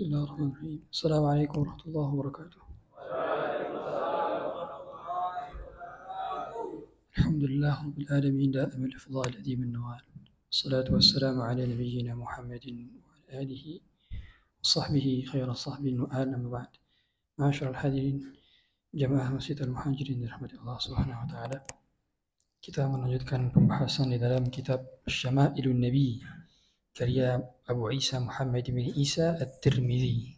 بسم الله الرحمن الرحيم. السلام عليكم ورحمة الله وبركاته. الحمد لله رب العالمين دائما الإفضال الذي من نوال. الصلاة والسلام على نبينا محمد وعلى آله وصحبه خير الصحب وآل. أما بعد. معاشر الحاضرين jamaah Masjid Al-Muhajirin dirahmati Allah Subhanahu wa taala. Kita melanjutkan pembahasan di dalam kitab Syama'ilun Nabi karya Abu Isa Muhammad bin Isa At-Tirmidzi.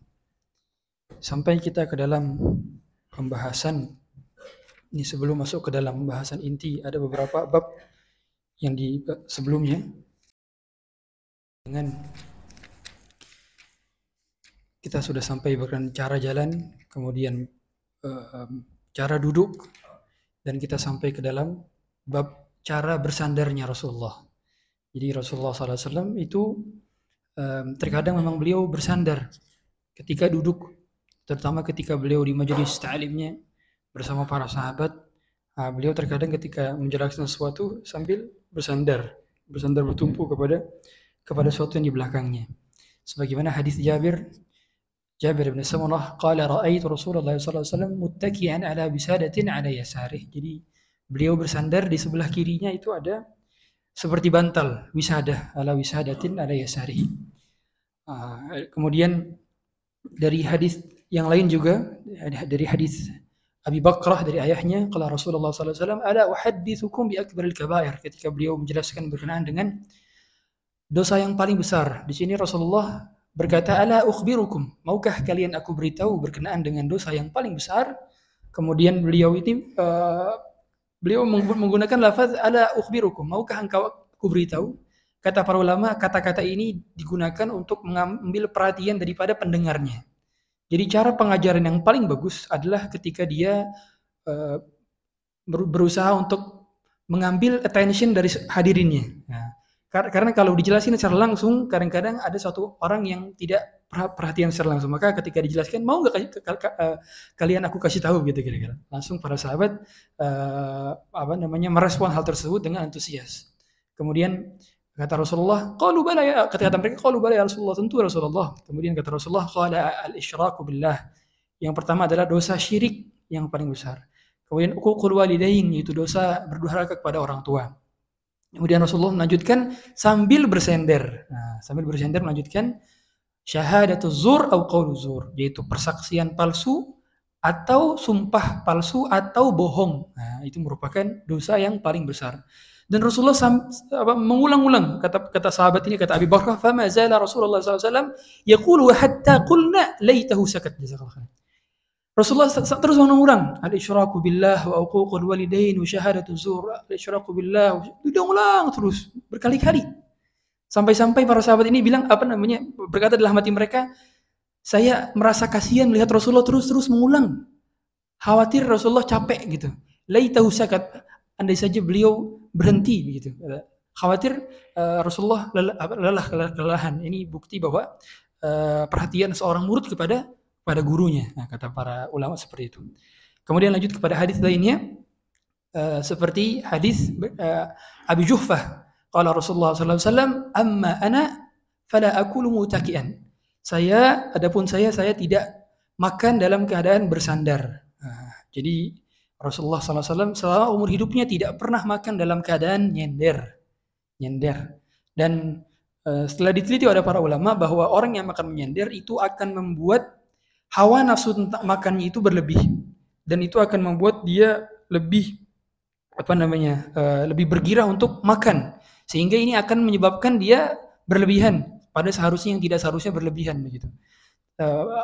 Sampai kita ke dalam pembahasan ini, sebelum masuk ke dalam pembahasan inti, ada beberapa bab yang di sebelumnya dengan kita sudah sampai bahkan cara jalan, kemudian cara duduk, dan kita sampai ke dalam bab cara bersandarnya Rasulullah. Jadi Rasulullah SAW itu terkadang memang beliau bersandar ketika duduk, terutama ketika beliau di majelis ta'limnya bersama para sahabat. Beliau terkadang ketika menjelaskan sesuatu sambil bersandar bertumpu kepada sesuatu yang di belakangnya. Sebagaimana hadis Jabir bin Samurah, qala ra'aitu Rasulullah sallallahu alaihi wasallam muttaki'an ala bisadatin ala yasarih. Jadi beliau bersandar, di sebelah kirinya itu ada seperti bantal, wisadah, ala wisadatin ala yasarih. Kemudian dari hadis yang lain juga, dari hadis Abi Bakrah dari ayahnya, qala Rasulullah sallallahu alaihi wasallam ala uhaddithukum bi akbaril kabair, ketika beliau menjelaskan berkenaan dengan dosa yang paling besar. Di sini Rasulullah berkata, ala ukhbirukum, maukah kalian aku beritahu berkenaan dengan dosa yang paling besar? Kemudian beliau menggunakan lafaz ala ukhbirukum, maukah engkau aku beritahu? Kata para ulama, kata-kata ini digunakan untuk mengambil perhatian daripada pendengarnya. Jadi cara pengajaran yang paling bagus adalah ketika dia berusaha untuk mengambil attention dari hadirinnya. Nah, karena kalau dijelasin secara langsung, kadang-kadang ada satu orang yang tidak perhatian secara langsung. Maka ketika dijelaskan, mau nggak kalian aku kasih tahu gitu kira-kira. Langsung para sahabat merespon hal tersebut dengan antusias. Kemudian kata Rasulullah, qalu bala ya, kata mereka, qalu bala ya Rasulullah, tentu Rasulullah. Kemudian kata Rasulullah, qala al-isyraku billah. Yang pertama adalah dosa syirik yang paling besar. Kemudian uququl walidain, yaitu dosa berdurhaka kepada orang tua. Kemudian Rasulullah melanjutkan sambil bersender. Sambil bersender melanjutkan syahadatuz zur atau qauluz zur, yaitu persaksian palsu atau sumpah palsu atau bohong. Itu merupakan dosa yang paling besar. Dan Rasulullah mengulang-ulang kata sahabat ini, kata Abi Bakrah, fama zala Rasulullah SAW yaqulu hatta qulna laitahu sakat. Rasulullah terus mengulang al-isyraku billah wa uququl walidain wa syahadatu zur, al-isyraku billah, diulang terus berkali-kali. Sampai-sampai para sahabat ini bilang berkata dalam hati mereka, saya merasa kasihan melihat Rasulullah terus mengulang. Khawatir Rasulullah capek gitu. Laitahu sakat, andai saja beliau berhenti begitu. Khawatir Rasulullah kelelahan. Ini bukti bahwa perhatian seorang murid kepada gurunya. Kata para ulama seperti itu. Kemudian lanjut kepada hadis lainnya, seperti hadis Abi Juhfah, qala Rasulullah sallallahu alaihi wasallam, amma ana fala akulu mutakian. Adapun saya tidak makan dalam keadaan bersandar. Jadi Rasulullah sallallahu alaihi wasallam selama umur hidupnya tidak pernah makan dalam keadaan nyender. Dan setelah diteliti oleh para ulama bahwa orang yang makan menyender itu akan membuat hawa nafsu tentang makannya itu berlebih, dan itu akan membuat dia lebih lebih bergirah untuk makan, sehingga ini akan menyebabkan dia berlebihan pada seharusnya yang tidak seharusnya berlebihan begitu.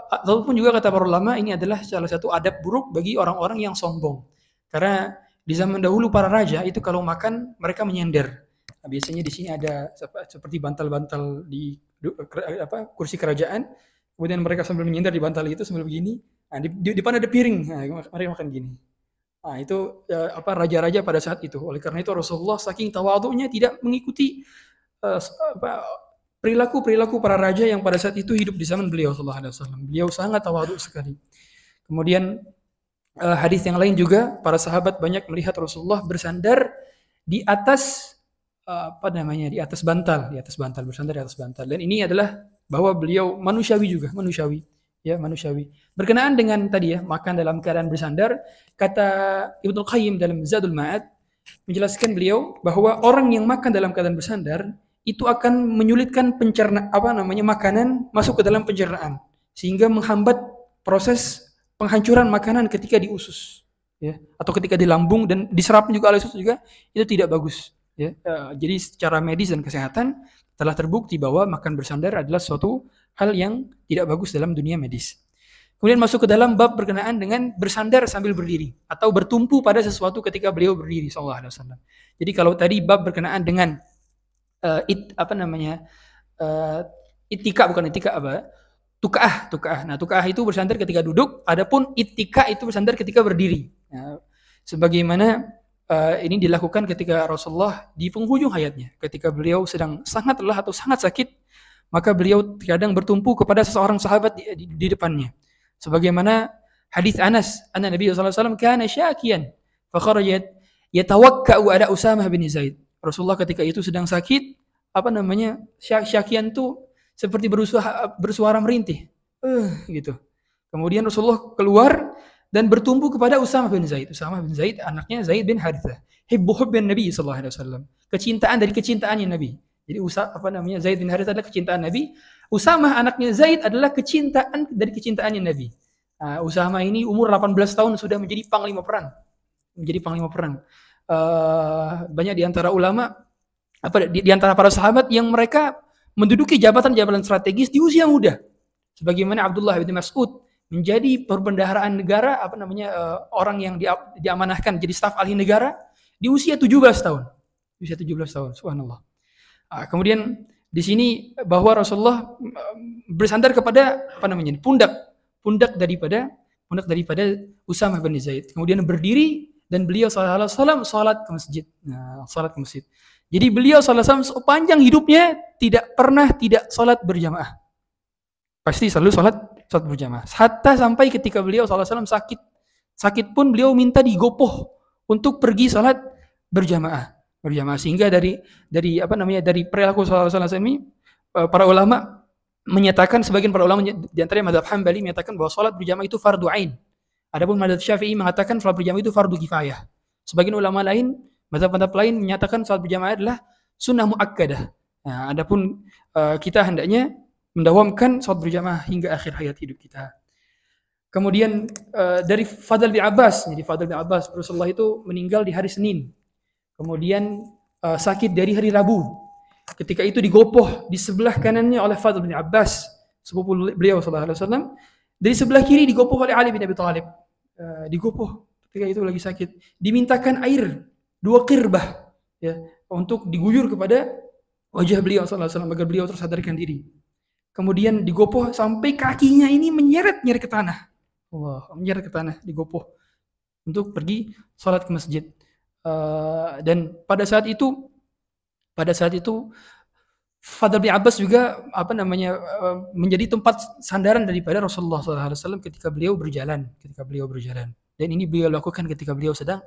Ataupun juga kata para ulama, ini adalah salah satu adab buruk bagi orang-orang yang sombong, karena di zaman dahulu para raja itu kalau makan mereka menyender. Biasanya di sini ada seperti bantal-bantal di kursi kerajaan. Kemudian mereka sambil menyender di bantal itu sambil begini. Di depan ada piring. Mereka makan gini. Itu raja-raja pada saat itu. Oleh karena itu Rasulullah saking tawadhu'nya tidak mengikuti perilaku para raja yang pada saat itu hidup di zaman beliau sallallahu alaihi wasallam. Beliau sangat tawadhu sekali. Kemudian hadis yang lain juga, para sahabat banyak melihat Rasulullah bersandar di atas di atas bantal, bersandar di atas bantal. Dan ini adalah bahwa beliau manusiawi juga, manusiawi. Ya, manusiawi. Berkenaan dengan tadi ya, makan dalam keadaan bersandar, kata Ibnu Qayyim dalam Zadul Ma'ad menjelaskan beliau bahwa orang yang makan dalam keadaan bersandar itu akan menyulitkan makanan masuk ke dalam pencernaan sehingga menghambat proses penghancuran makanan ketika di usus ya, atau ketika di lambung dan diserap juga oleh usus juga, itu tidak bagus ya. Jadi secara medis dan kesehatan telah terbukti bahwa makan bersandar adalah suatu hal yang tidak bagus dalam dunia medis. Kemudian masuk ke dalam bab berkenaan dengan bersandar sambil berdiri atau bertumpu pada sesuatu ketika beliau berdiri sallallahu alaihi wasallam. Jadi kalau tadi bab berkenaan dengan tukaah. Nah, tukaah itu bersandar ketika duduk, adapun ittika itu bersandar ketika berdiri. Nah, sebagaimana ini dilakukan ketika Rasulullah di penghujung hayatnya, ketika beliau sedang sangat lelah atau sangat sakit, maka beliau kadang bertumpu kepada seseorang sahabat di depannya. Sebagaimana hadis Anas, anna Nabi sallallahu alaihi wasallam kana syakiyan fa kharaja yatawakka'u ala Usamah bin Zaid. Rasulullah ketika itu sedang sakit, syakian itu seperti bersuara merintih. Gitu. Kemudian Rasulullah keluar dan bertumpu kepada Usamah bin Zaid. Usamah bin Zaid anaknya Zaid bin Harithah. Hubbun Nabi sallallahu alaihi wasallam. Kecintaan dari kecintaannya Nabi. Jadi Zaid bin Harithah adalah kecintaan Nabi. Usamah anaknya Zaid adalah kecintaan dari kecintaannya Nabi. Usamah ini umur 18 tahun sudah menjadi panglima perang. Banyak di antara ulama, di antara para sahabat yang mereka menduduki jabatan-jabatan strategis di usia muda. Sebagaimana Abdullah bin Mas'ud menjadi perbendaharaan negara, orang yang diamanahkan jadi staf ahli negara di usia 17 tahun. Subhanallah. Kemudian di sini bahwa Rasulullah bersandar kepada pundak daripada Usamah bin Zaid. Kemudian berdiri dan beliau sallallahu alaihi wasallam salat ke masjid. Salat ke masjid. Jadi beliau sallallahu alaihi wasallam sepanjang hidupnya tidak pernah tidak salat berjamaah. Pasti selalu salat berjamaah. Hatta sampai ketika beliau sallallahu alaihi wasallam sakit pun beliau minta digopoh untuk pergi salat berjamaah. Sehingga dari perilaku sallallahu alaihi wasallam ini para ulama menyatakan, sebagian para ulama di antaranya mazhab Hambali menyatakan bahwa salat berjamaah itu fardu ain. Adapun mazhab Syafi'i mengatakan salat berjamaah itu fardu kifayah. Sebagian ulama lain, mazhab-mazhab lain menyatakan salat berjamaah adalah sunnah muakkadah. Nah, adapun kita hendaknya mendawamkan salat berjamaah hingga akhir hayat hidup kita. Kemudian dari Fadl bin Abbas, Rasulullah itu meninggal di hari Senin. Kemudian sakit dari hari Rabu. Ketika itu digopoh di sebelah kanannya oleh Fadl bin Abbas, sepupu beliau sallallahu alaihi wasallam. Dari sebelah kiri digopoh oleh Ali bin Abi Thalib. Digopoh ketika itu lagi sakit. Dimintakan air 2 qirbah ya, untuk diguyur kepada wajah beliau sallallahu alaihi wasallam agar beliau tersadarkan diri. Kemudian digopoh sampai kakinya ini menyeret ke tanah. Menyeret ke tanah, digopoh untuk pergi salat ke masjid. Dan pada saat itu Fadl bin Abbas juga menjadi tempat sandaran daripada Rasulullah SAW ketika beliau berjalan. Dan ini beliau lakukan ketika beliau sedang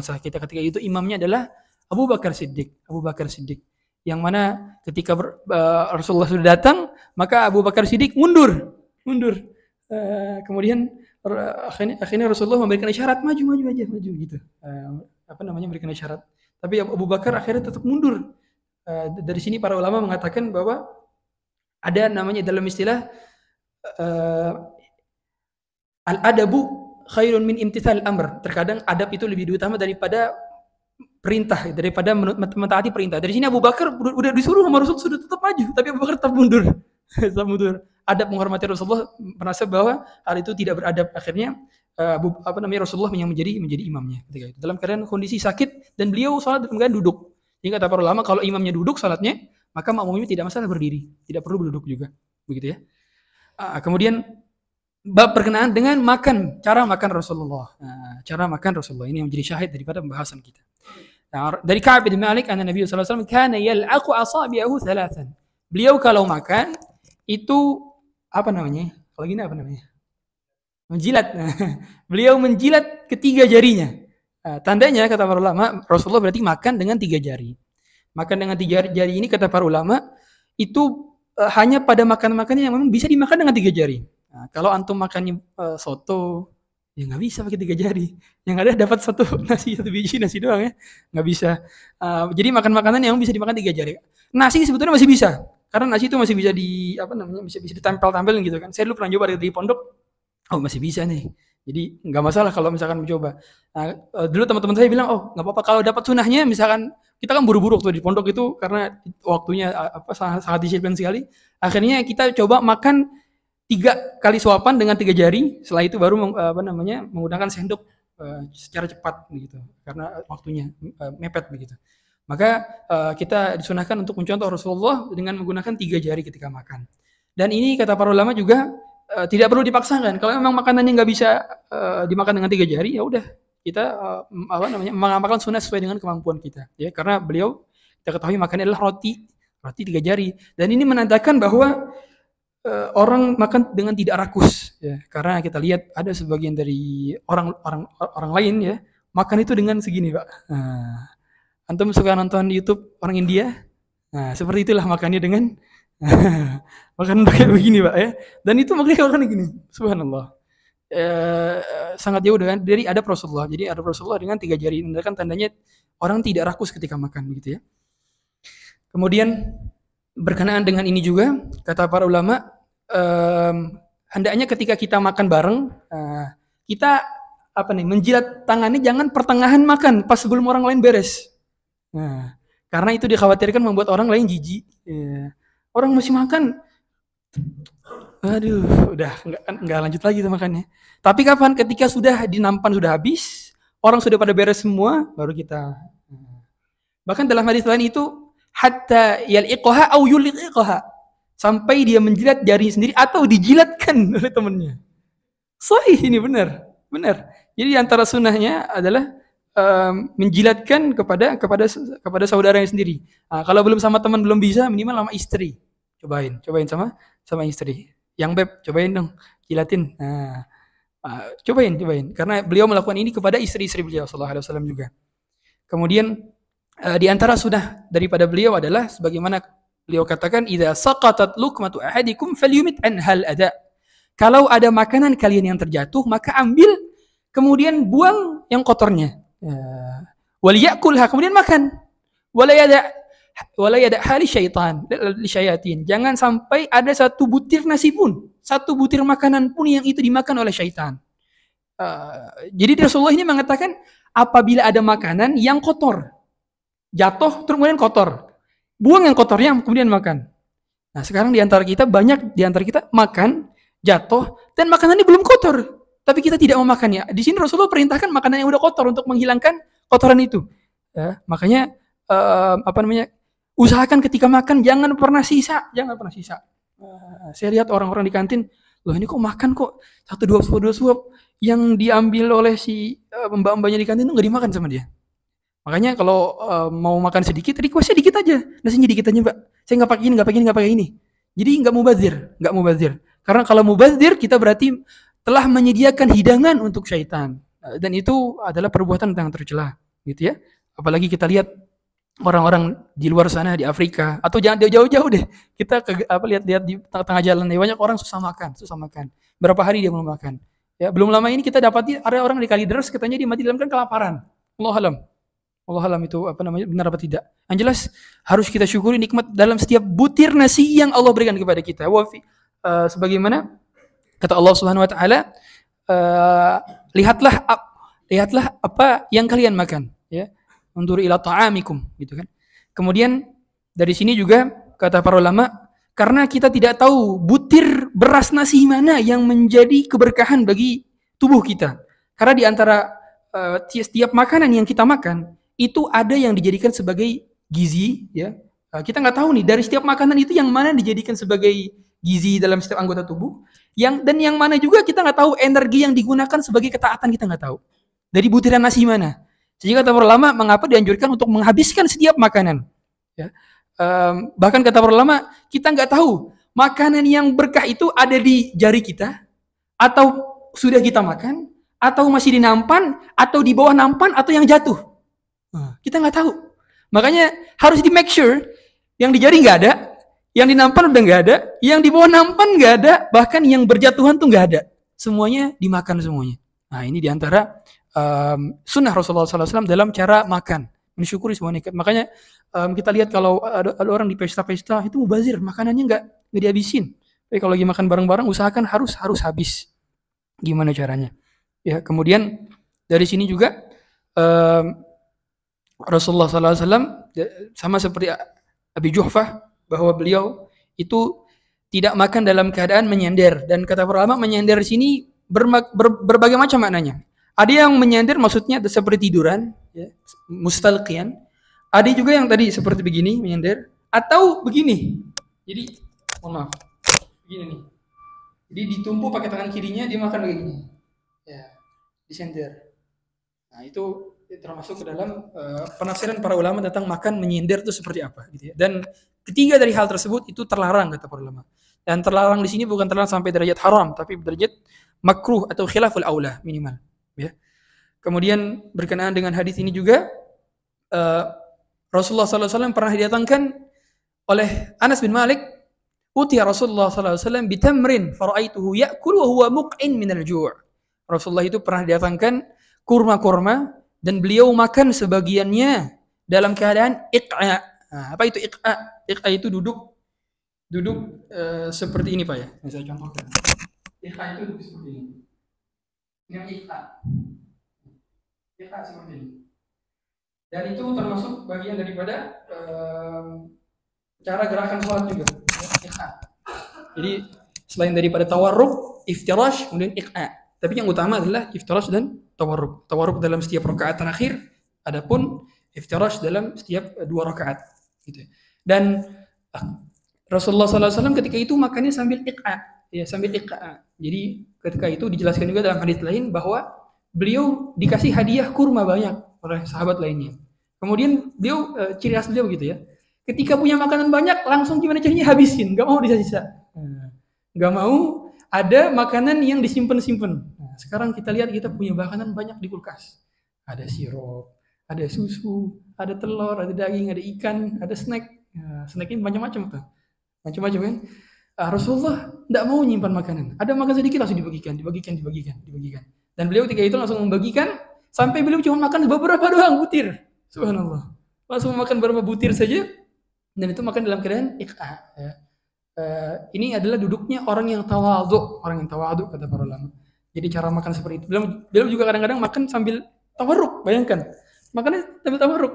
sakit. Ketika itu imamnya adalah Abu Bakar Siddiq. Yang mana ketika Rasulullah sudah datang, maka Abu Bakar Siddiq mundur. Kemudian akhirnya Rasulullah memberikan isyarat maju gitu. Memberikan isyarat. Tapi Abu Bakar akhirnya tetap mundur. Dari sini para ulama mengatakan bahwa ada namanya dalam istilah al-adabu khairun min imtithal amr. Terkadang adab itu lebih utama daripada perintah, daripada mentaati perintah. Dari sini Abu Bakar udah disuruh sama Rasul sudah tetap maju, tapi Abu Bakar tetap mundur. Adab menghormati Rasulullah, merasa bahwa hal itu tidak beradab. Akhirnya Rasulullah yang menjadi imamnya ketika itu dalam keadaan kondisi sakit dan beliau salat dalam keadaan duduk. Jadi kata para ulama kalau imamnya duduk salatnya, maka makmumnya tidak masalah berdiri, tidak perlu berduduk juga, begitu ya. Kemudian bab berkenaan dengan cara makan Rasulullah. Cara makan Rasulullah ini yang menjadi syahid daripada pembahasan kita. Dari Ka'ab bin Malik, anna Nabi sallallahu alaihi wasallam kana yal'aqu asabi'ahu thalathan. Beliau kalau makan itu kalau gini menjilat. Beliau menjilat ketiga jarinya. Tandanya kata para ulama, Rasulullah berarti makan dengan 3 jari. Makan dengan 3 jari ini kata para ulama itu hanya pada makanan-makanan yang memang bisa dimakan dengan 3 jari. Nah, kalau antum makannya soto, ya nggak bisa pakai 3 jari. Yang ada dapat satu nasi, satu biji nasi doang ya, nggak bisa. Jadi makan makanan yang bisa dimakan 3 jari. Nasi sebetulnya masih bisa, karena nasi itu masih bisa bisa ditempel-tempelin gitu kan. Saya dulu pernah coba di pondok, oh masih bisa nih. Jadi nggak masalah kalau misalkan mencoba. Nah, dulu teman-teman saya bilang, oh nggak apa-apa kalau dapat sunahnya, misalkan kita kan buru-buru waktu di pondok itu karena waktunya sangat disiplin sekali. Akhirnya kita coba makan 3 kali suapan dengan 3 jari. Setelah itu baru menggunakan sendok secara cepat begitu. Karena waktunya mepet begitu. Maka kita disunahkan untuk mencontoh Rasulullah dengan menggunakan 3 jari ketika makan. Dan ini kata para ulama juga tidak perlu dipaksakan. Kalau memang makanannya nggak bisa dimakan dengan 3 jari, ya udah kita mengamalkan sunnah sesuai dengan kemampuan kita. Ya, karena beliau kita ketahui makannya adalah roti 3 jari. Dan ini menandakan bahwa orang makan dengan tidak rakus. Ya, karena kita lihat ada sebagian dari orang lain ya makan itu dengan segini, Pak. Nah, antum suka nonton di YouTube orang India? Nah, seperti itulah makannya dengan makan kayak begini, Pak ya. Dan itu makanya makan gini. Subhanallah. Sangat jauh dari adab Rasulullah. Jadi adab Rasulullah dengan 3 jari. Ini kan tandanya orang tidak rakus ketika makan gitu ya. Kemudian berkenaan dengan ini juga kata para ulama, hendaknya ketika kita makan bareng, kita menjilat tangannya jangan pertengahan makan pas sebelum orang lain beres. Nah, karena itu dikhawatirkan membuat orang lain jijik. Ya. Orang masih makan, aduh, udah nggak lanjut lagi tuh makannya. Tapi kapan? Ketika sudah dinampan sudah habis, orang sudah pada beres semua, baru kita. Bahkan dalam hadis lain itu, hatta yal'iqaha au yul'iqaha, sampai dia menjilat jari sendiri atau dijilatkan oleh temannya. Sahih ini benar. Jadi antara sunnahnya adalah menjilatkan kepada saudaranya sendiri. Nah, kalau belum sama teman belum bisa, minimal sama istri. Cobain sama istri. Yang beb, cobain dong, jilatin. Nah, cobain. Karena beliau melakukan ini kepada istri-istri beliau sallallahu alaihi wasallam juga. Kemudian di antara sunnah daripada beliau adalah sebagaimana beliau katakan, idza saqatat luqmatu ahadikum falyumit anhal ada. Kalau ada makanan kalian yang terjatuh, maka ambil kemudian buang yang kotornya. Waliyakulha, kemudian makan. Wala yada hali syayatin. Jangan sampai ada satu butir nasi pun, satu butir makanan pun yang itu dimakan oleh syaitan. Jadi Rasulullah ini mengatakan apabila ada makanan yang kotor, jatuh terus kemudian kotor, buang yang kotornya kemudian makan. Nah sekarang banyak di antara kita makan, jatuh, dan makanannya belum kotor, tapi kita tidak mau makannya. Di sini Rasulullah perintahkan makanan yang udah kotor untuk menghilangkan kotoran itu. Ya, makanya usahakan ketika makan jangan pernah sisa. Saya lihat orang-orang di kantin, loh ini kok makan kok 1-2 suap yang diambil oleh si mbak-mbaknya di kantin itu nggak dimakan sama dia. Makanya kalau mau makan sedikit, requestnya dikit aja, nasinya dikit aja, Mbak. Saya nggak pakai ini. Jadi nggak mubazir. Karena kalau mubazir kita berarti telah menyediakan hidangan untuk syaitan, dan itu adalah perbuatan yang tercela, gitu ya. Apalagi kita lihat orang-orang di luar sana di Afrika atau jangan jauh-jauh deh, kita lihat di tengah jalan banyak orang susah makan. Berapa hari dia belum makan? Ya, belum lama ini kita dapati ada orang di Kalideres katanya dia mati dalam kelaparan. Allah alam itu benar apa tidak? Yang jelas harus kita syukuri nikmat dalam setiap butir nasi yang Allah berikan kepada kita. Sebagaimana kata Allah Subhanahu wa taala, lihatlah apa yang kalian makan, ya. Unzur ila ta'amikum, gitu kan. Kemudian dari sini juga kata para ulama, karena kita tidak tahu butir beras nasi mana yang menjadi keberkahan bagi tubuh kita. Karena di antara setiap makanan yang kita makan itu ada yang dijadikan sebagai gizi, ya. Kita nggak tahu nih dari setiap makanan itu yang mana dijadikan sebagai gizi dalam setiap anggota tubuh, dan yang mana juga kita nggak tahu energi yang digunakan sebagai ketaatan, kita nggak tahu dari butiran nasi mana. Sehingga kata para ulama mengapa dianjurkan untuk menghabiskan setiap makanan, ya. Bahkan kata para ulama kita nggak tahu makanan yang berkah itu ada di jari kita atau sudah kita makan atau masih di nampan atau di bawah nampan atau yang jatuh. Kita nggak tahu. Makanya harus di make sure yang di jari nggak ada, Yang di nampan udah nggak ada, yang di bawah nampan nggak ada, bahkan yang berjatuhan tuh nggak ada. Semuanya dimakan semuanya. Nah ini diantara sunnah Rasulullah SAW dalam cara makan, mensyukuri semua nikmat. Makanya kita lihat kalau ada orang di pesta-pesta itu mubazir, makanannya nggak dihabisin. Tapi kalau lagi makan bareng-bareng, usahakan harus habis. Gimana caranya? Ya, kemudian dari sini juga Rasulullah SAW sama seperti Abi Juhfah, bahwa beliau itu tidak makan dalam keadaan menyender, dan kata para ulama menyender di sini berbagai macam maknanya. Ada yang menyender maksudnya seperti tiduran, ya, mustalqiyan. Ada juga yang tadi seperti begini menyender, atau begini. Jadi, mohon maaf, begini nih. Jadi ditumpu pakai tangan kirinya, dia makan begini. Ya, disender. Nah itu termasuk ke dalam penafsiran para ulama tentang makan menyender itu seperti apa, gitu ya. Dan ketiga dari hal tersebut itu terlarang kata para ulama. Dan terlarang di sini bukan terlarang sampai derajat haram, tapi derajat makruh atau khilaful aula minimal. Ya. Kemudian berkenaan dengan hadis ini juga Rasulullah SAW pernah didatangkan oleh Anas bin Malik, utiya Rasulullah SAW bitamrin fara'aituhu ya'kul wa huwa muq'in minal ju'. Rasulullah itu pernah didatangkan kurma-kurma dan beliau makan sebagiannya dalam keadaan iq'a. Nah, apa itu iq'a? Iq'a itu duduk seperti ini Pak ya. Saya contohkan. Iq'a itu duduk seperti ini. Ini iq'a. Iq'a seperti ini. Dan itu termasuk bagian daripada cara gerakan sholat juga. Iq'a. Jadi selain daripada tawarruk, iftirash, kemudian iq'a. Tapi yang utama adalah iftirash dan tawarruk. Tawarruk dalam setiap rakaat terakhir, adapun iftirash dalam setiap 2 rakaat. Gitu. Dan Rasulullah SAW ketika itu makannya sambil iq'a, ya sambil iq'a. Jadi ketika itu dijelaskan juga dalam hadis lain bahwa beliau dikasih hadiah kurma banyak oleh sahabat lainnya. Kemudian beliau ciri khas beliau gitu ya. Ketika punya makanan banyak, langsung gimana caranya habisin, nggak mau disisa-sisa. Nggak mau ada makanan yang disimpan-simpan. Nah, sekarang kita lihat kita punya makanan banyak di kulkas. Ada sirup, ada susu, ada telur, ada daging, ada ikan, ada snack. Nah, snack ini macam-macam tuh. Macam-macam kan? Rasulullah tidak mau nyimpan makanan. Ada makan sedikit langsung dibagikan. Dan beliau ketika itu langsung membagikan sampai beliau cuma makan beberapa doang butir. Subhanallah. Langsung makan beberapa butir saja dan itu makan dalam keadaan iq'a. Ya. Ini adalah duduknya orang yang tawadhu kata para ulama. Jadi cara makan seperti itu. Beliau juga kadang-kadang makan sambil tawarruk, bayangkan. Makannya sambil tawarruk.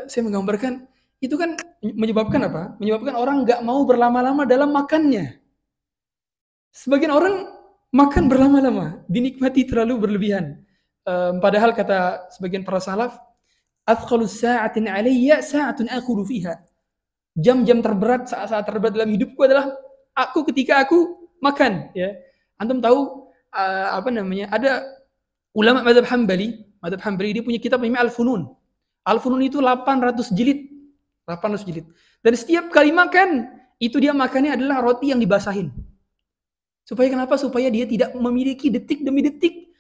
Saya menggambarkan itu kan menyebabkan apa? Menyebabkan orang nggak mau berlama-lama dalam makannya. Sebagian orang makan berlama-lama, dinikmati terlalu berlebihan. Padahal kata sebagian para salaf, athqalus sa'atin 'alayya sa'atun aqulu fiha. Jam-jam terberat, saat-saat terberat dalam hidupku adalah ketika aku makan, ya. Antum tahu ada ulama mazhab Hambali dia punya kitab namanya Al-Funun. Al-Funun itu 800 jilid. Dan setiap kali makan, itu dia makannya adalah roti yang dibasahin. Supaya kenapa? Supaya dia tidak memiliki detik demi detik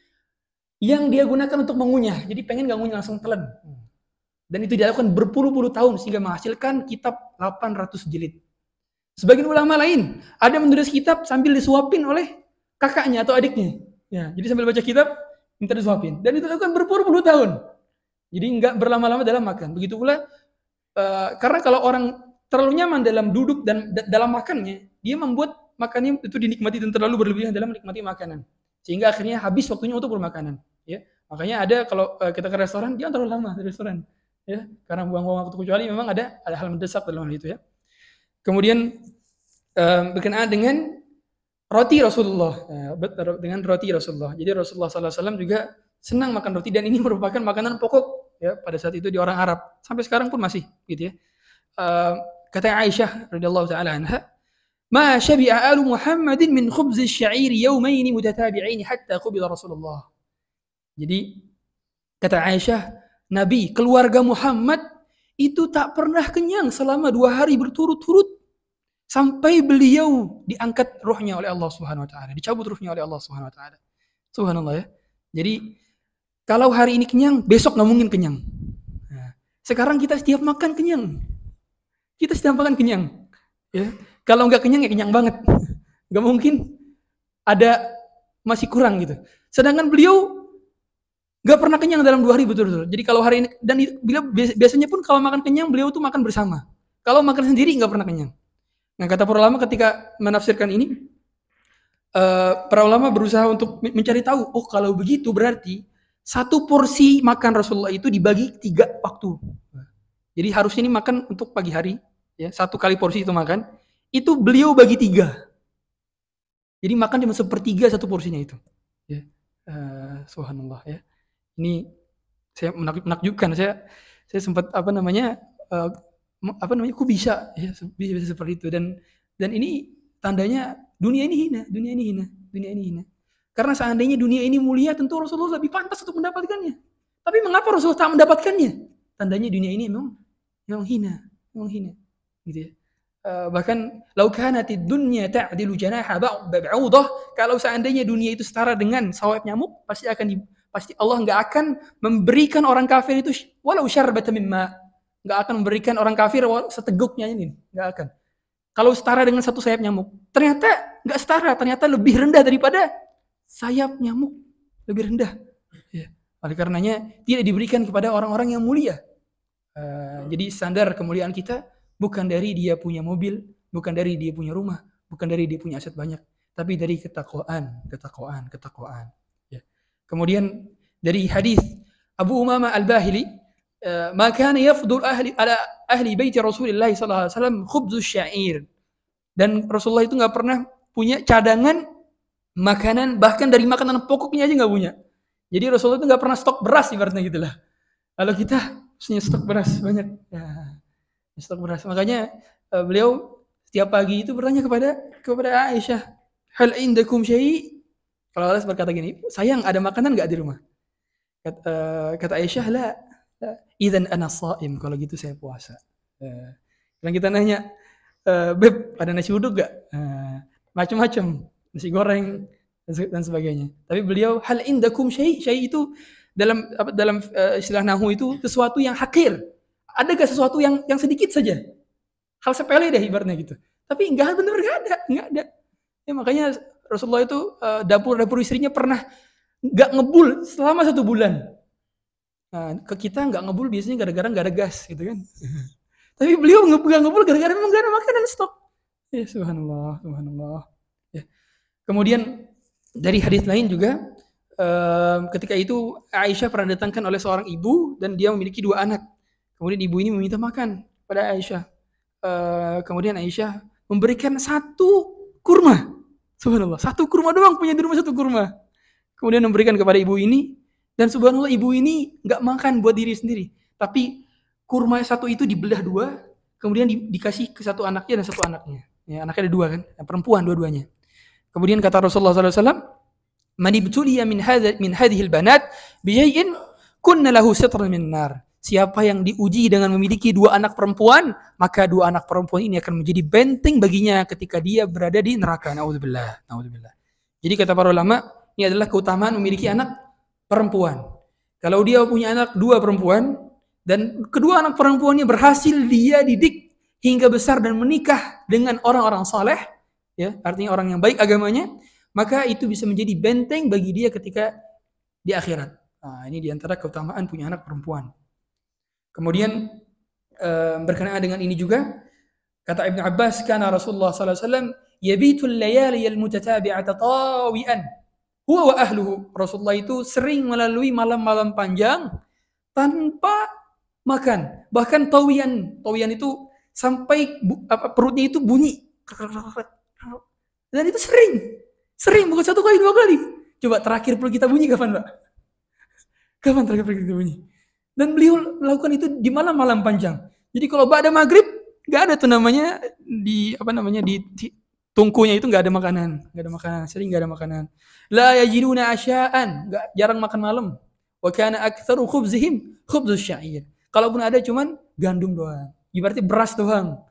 yang dia gunakan untuk mengunyah. Jadi pengen gak ngunyah langsung telan. Dan itu dilakukan berpuluh-puluh tahun sehingga menghasilkan kitab 800 jilid. Sebagian ulama lain ada menulis kitab sambil disuapin oleh kakaknya atau adiknya. Ya, jadi sambil baca kitab minta disuapin. Dan itu dilakukan berpuluh-puluh tahun. Jadi enggak berlama-lama dalam makan. Begitu pula karena kalau orang terlalu nyaman dalam duduk dan dalam makannya, dia membuat makannya itu dinikmati dan terlalu berlebihan dalam menikmati makanan. Sehingga akhirnya habis waktunya untuk bermakanan. Ya, makanya ada kalau kita ke restoran, dia terlalu lama di restoran. Ya, karena buang-buang waktu, kecuali memang ada hal mendesak dalam hal itu ya. Kemudian berkenaan dengan roti Rasulullah, Jadi Rasulullah SAW juga senang makan roti dan ini merupakan makanan pokok ya pada saat itu di orang Arab. Sampai sekarang pun masih gitu ya. Kata Aisyah radhiyallahu taala anha, "Ma syabi'a alu Muhammadin min khubz asy-sya'ir yawmayn mutatabi'ain hatta qubila Rasulullah." Jadi kata Aisyah, Nabi, keluarga Muhammad itu tak pernah kenyang selama 2 hari berturut-turut sampai beliau diangkat ruhnya oleh Allah Subhanahu wa taala, dicabut ruhnya oleh Allah Subhanahu wa taala. Subhanallah ya. Jadi kalau hari ini kenyang, besok nggak mungkin kenyang. Nah, sekarang kita setiap makan kenyang. kita sedang makan kenyang. Ya. Kalau nggak kenyang ya kenyang banget. Nggak mungkin ada masih kurang gitu. Sedangkan beliau nggak pernah kenyang dalam 2 hari betul-betul. Jadi kalau hari ini, dan beliau biasanya pun kalau makan kenyang beliau tuh makan bersama. Kalau makan sendiri nggak pernah kenyang. Nah, kata para ulama ketika menafsirkan ini, para ulama berusaha untuk mencari tahu, oh kalau begitu berarti satu porsi makan Rasulullah itu dibagi 3 waktu. Jadi harusnya ini makan untuk pagi hari, ya, 1 kali porsi itu makan, itu beliau bagi 3. Jadi makan cuma 1/3 satu porsinya itu. Ya. Subhanallah ya. Ini saya menakjubkan, saya sempat kok bisa ya bisa seperti itu, dan ini tandanya dunia ini hina. Karena seandainya dunia ini mulia, tentu Rasulullah lebih pantas untuk mendapatkannya. Tapi mengapa Rasulullah tak mendapatkannya? Tandanya dunia ini memang hina, gitu ya. Bahkan lau kanatid dunya ta'dilu janaha ba'udah, kalau seandainya dunia itu setara dengan sayap nyamuk, pasti Allah nggak akan memberikan orang kafir itu walau syarbatan mimma, nggak akan memberikan orang kafir seteguknya ini, nggak akan. Kalau setara dengan satu sayap nyamuk, ternyata nggak setara, ternyata lebih rendah daripada sayap nyamuk, lebih rendah. Ya. Oleh karenanya tidak diberikan kepada orang-orang yang mulia. Jadi standar kemuliaan kita bukan dari dia punya mobil, bukan dari dia punya rumah, bukan dari dia punya aset banyak, tapi dari ketakwaan. Ya. Kemudian dari hadis Abu Umamah Al-Bahili, ma kana yafdul ala ahli bait Rasulullah sallallahu alaihi wasallam khubzus syair. Dan Rasulullah itu enggak pernah punya cadangan makanan, bahkan dari makanan pokoknya aja enggak punya. Jadi Rasulullah itu enggak pernah stok beras ibaratnya gitulah. Kalau kita punya stok beras banyak. Ya, stok beras. Makanya beliau setiap pagi itu bertanya kepada Aisyah, "Hal indakum syai'?" Kalau Anas berkata gini, "Sayang, ada makanan enggak di rumah?" Kata Aisyah, "La. Idzan ana shaim." Kalau gitu saya puasa. Dan kita nanya, "Beb, ada nasi uduk enggak?" Macam-macam, nasi goreng dan sebagainya. Tapi beliau, "Hal indakum syai'?" Syai' itu dalam istilah nahwu itu sesuatu yang hakir. Adakah sesuatu yang sedikit saja? Hal sepele deh ibaratnya gitu. Tapi enggak ada. Ya, makanya Rasulullah itu dapur istrinya pernah enggak ngebul selama 1 bulan. Nah, ke kita enggak ngebul biasanya gara-gara enggak ada gas gitu kan. Tapi beliau enggak ngebul gara-gara memang enggak ada makanan stok. Ya subhanallah. Ya. Kemudian dari hadis lain juga, ketika itu Aisyah pernah datangkan oleh seorang ibu dan dia memiliki 2 anak. Kemudian ibu ini meminta makan pada Aisyah. Kemudian Aisyah memberikan 1 kurma. Subhanallah, 1 kurma doang, punya di rumah 1 kurma. Kemudian memberikan kepada ibu ini, dan subhanallah ibu ini enggak makan buat diri sendiri, tapi kurma 1 itu dibelah 2, kemudian dikasih ke 1 anaknya dan 1 anaknya. Ya, anaknya ada 2 kan, perempuan dua-duanya. Kemudian kata Rasulullah sallallahu alaihi wasallam, "Man ibtuliya min hadhihi al-banat bi shay'in kunna lahu sitran min nar." Siapa yang diuji dengan memiliki 2 anak perempuan, maka 2 anak perempuan ini akan menjadi benteng baginya ketika dia berada di neraka. Naudzubillah. Jadi kata para ulama, ini adalah keutamaan memiliki anak perempuan. Kalau dia punya anak 2 perempuan dan kedua anak perempuannya berhasil dia didik hingga besar dan menikah dengan orang-orang saleh, ya, artinya orang yang baik agamanya, maka itu bisa menjadi benteng bagi dia ketika di akhirat. Nah, ini diantara keutamaan punya anak perempuan. Kemudian berkenaan dengan ini juga kata Ibnu Abbas, "Kana Rasulullah sallallahu alaihi wasallam yabitu al-layali al-mutatabi'ata tawi'an huwa wa ahluhu." Rasulullah itu sering melalui malam-malam panjang tanpa makan. Bahkan tawiyan itu sampai perutnya itu bunyi. Dan itu sering bukan 1 kali 2 kali. Coba terakhir perut kita bunyi kapan, Pak? Kapan terakhir perut kita bunyi? Dan beliau melakukan itu di malam-malam panjang. Jadi kalau ba'da maghrib enggak ada tuh namanya di tungkunya itu enggak ada makanan, sering enggak ada makanan. La yajiduna asya'an, enggak, jarang makan malam. Wa kana aktsaru khubzihim khubzus sya'ir. Kalaupun ada cuman gandum doang. Berarti beras doang.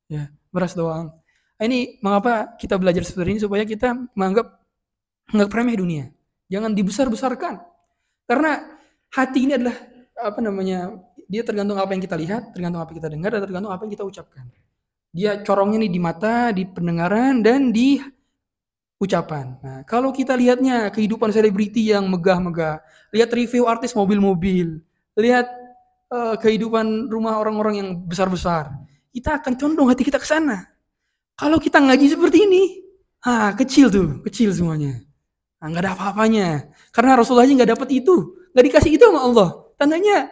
Ya, beras doang. Ini mengapa kita belajar seperti ini, supaya kita menganggap remeh dunia. Jangan dibesar-besarkan. Karena hati ini adalah dia tergantung apa yang kita lihat, tergantung apa yang kita dengar, dan tergantung apa yang kita ucapkan. Dia corongnya nih di mata, di pendengaran, dan di ucapan. Nah, kalau kita lihatnya kehidupan selebriti yang megah-megah, lihat review artis mobil-mobil, lihat kehidupan rumah orang-orang yang besar-besar, kita akan condong hati kita ke sana. Kalau kita ngaji seperti ini, kecil semuanya. Nah, nggak ada apa-apanya. Karena Rasulullah aja nggak dapat itu, nggak dikasih itu sama Allah. Tandanya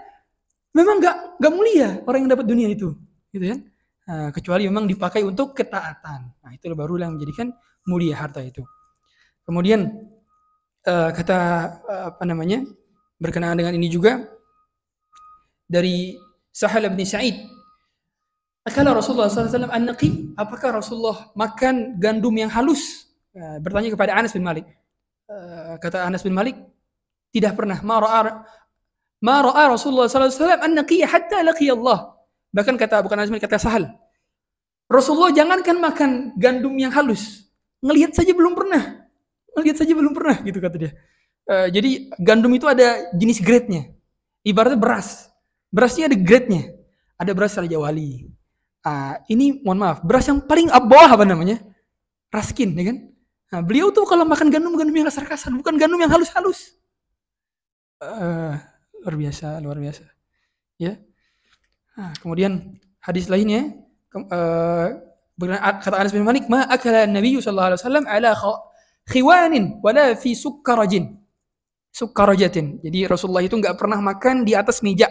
memang nggak mulia orang yang dapat dunia itu, gitu kan? Nah, kecuali memang dipakai untuk ketaatan. Nah, itu baru yang menjadikan mulia harta itu. Kemudian kata berkenaan dengan ini juga dari Sahal bin Sa'id, akala Rasulullah SAW an-naqi, apakah Rasulullah makan gandum yang halus? Bertanya kepada Anas bin Malik. Kata Anas bin Malik, tidak pernah. Ma ra'a Rasulullah SAW an-naqi hatta laqiya Allah. Bahkan bukan Anas bin Malik, kata Sahal, Rasulullah jangankan makan gandum yang halus, ngelihat saja belum pernah. Gitu kata dia. Jadi gandum itu ada jenis grade-nya. Ibaratnya beras. Berasnya ada grade-nya. Ada beras Raja Wali. Ini mohon maaf, beras yang paling bawah apa namanya? Raskin, ya kan? Nah, beliau tuh kalau makan gandum yang kasar-kasar, bukan gandum yang halus-halus. Luar biasa. Ya. Kemudian hadis lainnya, kata Anas bin Malik, ma akala Nabi sallallahu alaihi wasallam ala khiwanin wala fi sukkarajatin. Jadi Rasulullah itu nggak pernah makan di atas meja.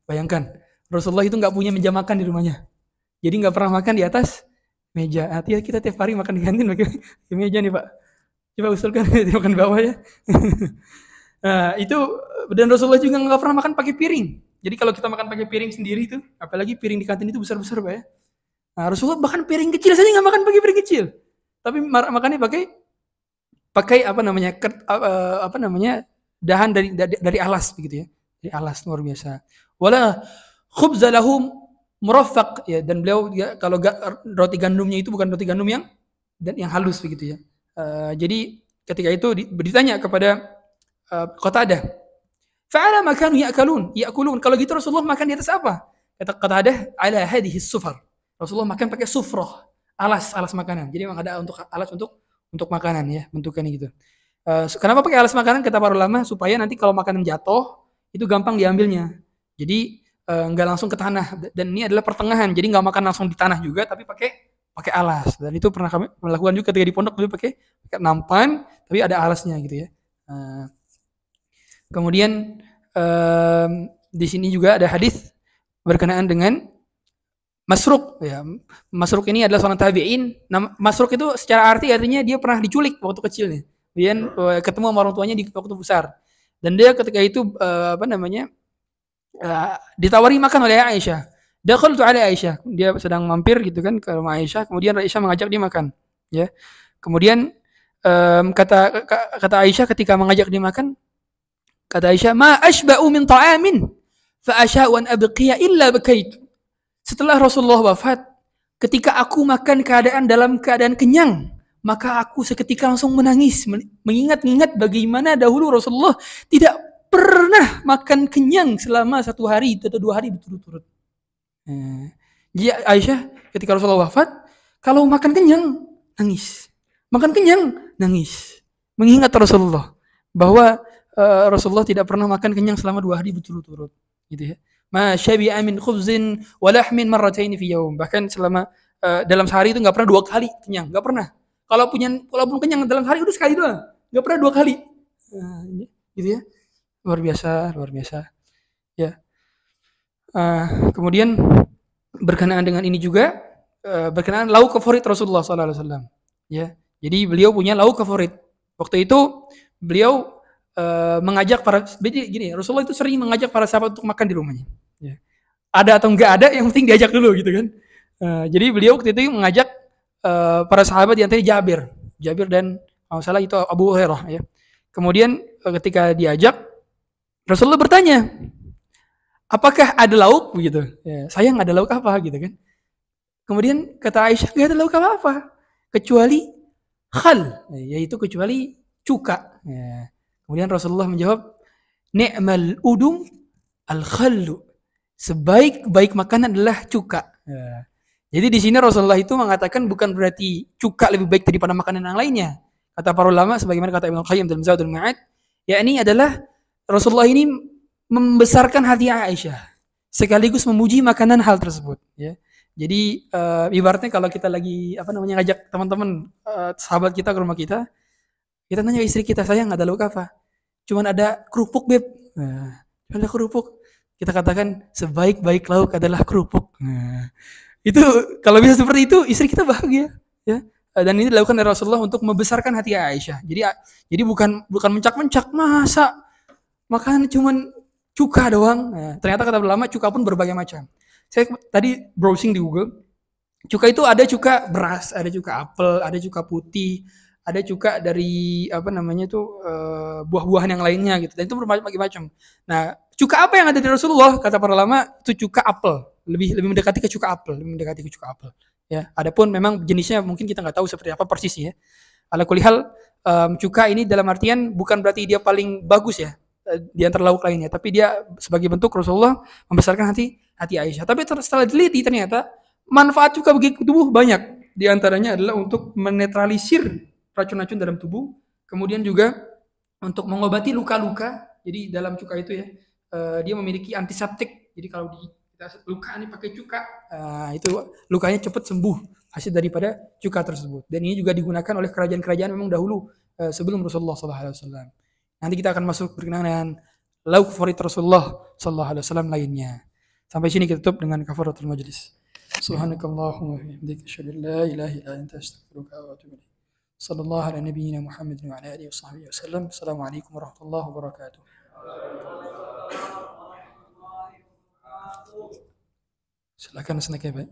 Bayangkan, Rasulullah itu nggak punya meja makan di rumahnya. Jadi nggak pernah makan di atas meja. Artinya kita tiap hari makan di kantin pakai meja nih Pak. Coba usulkan makan bawah ya. Itu, dan Rasulullah juga nggak pernah makan pakai piring. Jadi kalau kita makan pakai piring sendiri itu, apalagi piring di kantin itu besar-besar Pak ya. Rasulullah bahkan piring kecil saja nggak makan pakai piring kecil. Tapi makannya pakai dahan dari alas begitu ya. Dari alas, luar biasa. Wala khubza lahum muraffaq ya, dan beliau kalau roti gandumnya itu bukan roti gandum yang halus begitu ya. Jadi ketika itu ditanya kepada Qatadah, fa'ala ma kanu ya'kulun. Kalau gitu Rasulullah makan di atas apa? Kata Qatadah, ala hadhihi sufar. Rasulullah makan pakai sufrah, alas makanan. Jadi memang ada alas untuk makanan ya, bentukannya gitu. Kenapa pakai alas makanan? Kata para ulama, supaya nanti kalau makanan jatuh itu gampang diambilnya. Jadi nggak langsung ke tanah, dan ini adalah pertengahan, jadi nggak makan langsung di tanah juga, tapi pakai alas. Dan itu pernah kami melakukan juga ketika di pondok, dulu pakai nampan, tapi ada alasnya gitu ya. Kemudian di sini juga ada hadis berkenaan dengan Masruq ya. Masruq ini adalah seorang tabi'in. Masruq itu secara artinya dia pernah diculik waktu kecilnya. Kemudian ketemu sama orang tuanya di waktu besar. Dan dia ketika itu ditawari makan oleh Aisyah. Dakhaltu ala Aisyah. Dia sedang mampir gitu kan ke rumah Aisyah, kemudian Aisyah mengajak dia makan, ya. Kemudian kata Aisyah ketika mengajak dia makan, kata Aisyah, "Ma ashba'u min ta'amin fa asha'u an abqiya illa bakaitu." Setelah Rasulullah wafat, ketika aku makan dalam keadaan kenyang, maka aku seketika langsung menangis, mengingat-ingat bagaimana dahulu Rasulullah tidak pernah makan kenyang selama 1 hari atau 2 hari berturut-turut. Jadi Aisyah ketika Rasulullah wafat, kalau makan kenyang nangis, makan kenyang nangis, mengingat Rasulullah bahwa Rasulullah tidak pernah makan kenyang selama 2 hari berturut-turut, gitu ya. Ma syabi'a min khubzin wa lahmin marratayn fi yaum. Bahkan selama dalam sehari itu enggak pernah 2 kali kenyang, enggak pernah. Kalaupun kenyang dalam sehari udah sekali doang, enggak pernah 2 kali. Gitu ya. Luar biasa. Ya. Kemudian berkenaan dengan ini juga berkenaan lauk favorit Rasulullah sallallahu alaihi wasallam. Ya. Jadi beliau punya lauk favorit. Waktu itu beliau mengajak Rasulullah itu sering mengajak para sahabat untuk makan di rumahnya. Ya. Ada atau enggak ada, yang penting diajak dulu gitu kan. Jadi beliau waktu itu mengajak para sahabat, di antaranya Jabir dan kalau salah itu Abu Hurairah ya. Kemudian ketika diajak, Rasulullah bertanya, apakah ada lauk begitu? Ya, sayang ada lauk apa gitu kan? Kemudian kata Aisyah, enggak ada lauk apa-apa kecuali khal, yaitu kecuali cuka. Ya. Kemudian Rasulullah menjawab, ni'mal udum Al-khallu, sebaik-baik makanan adalah cuka. Ya. Jadi di sini Rasulullah itu mengatakan bukan berarti cuka lebih baik daripada makanan yang lainnya. Kata para ulama, sebagaimana kata Ibnu Qayyim dalam Zadul Ma'ad, yakni adalah Rasulullah ini membesarkan hati Aisyah, sekaligus memuji makanan hal tersebut. Ya. Jadi ibaratnya kalau kita lagi ngajak teman-teman sahabat kita ke rumah kita nanya istri kita, sayang ada lauk apa? Cuman ada kerupuk beb. Nah, ada kerupuk. Kita katakan sebaik-baik lauk adalah kerupuk. Nah, itu kalau bisa seperti itu istri kita bahagia, ya. Dan ini dilakukan oleh Rasulullah untuk membesarkan hati Aisyah. Jadi bukan mencak-mencak, masa makan cuman cuka doang. Nah, ternyata kata ulama cuka pun berbagai macam. Saya tadi browsing di Google, cuka itu ada cuka beras, ada cuka apel, ada cuka putih, ada cuka dari buah-buahan yang lainnya gitu. Dan itu berbagai macam. Nah, cuka apa yang ada di Rasulullah? Kata para ulama itu cuka apel, lebih mendekati ke cuka apel, ya. Adapun memang jenisnya mungkin kita nggak tahu seperti apa persisnya. Ala kulihal cuka ini dalam artian bukan berarti dia paling bagus ya di antara lauk lainnya, tapi dia sebagai bentuk Rasulullah membesarkan hati Aisyah. Tapi setelah diteliti ternyata manfaat cuka bagi tubuh banyak. Di antaranya adalah untuk menetralisir racun-racun dalam tubuh, kemudian juga untuk mengobati luka-luka. Jadi dalam cuka itu ya, dia memiliki antiseptik. Jadi kalau kita luka ini pakai cuka, itu lukanya cepat sembuh hasil daripada cuka tersebut. Dan ini juga digunakan oleh kerajaan-kerajaan memang dahulu sebelum Rasulullah SAW. Nanti kita akan masuk berkenaan dengan lauk favorit Rasulullah SAW lainnya. Sampai sini kita tutup dengan kafaratul majlis. Subhanakallahumma wa bihamdika asyhadu an la ilaha illa anta astaghfiruka wa atubu ilaik. Sallallahu ala nabiyyina Muhammad wa ala alihi washabbihi wasallam. Assalamualaikum warahmatullahi wabarakatuh. Silakan snacknya, Pak.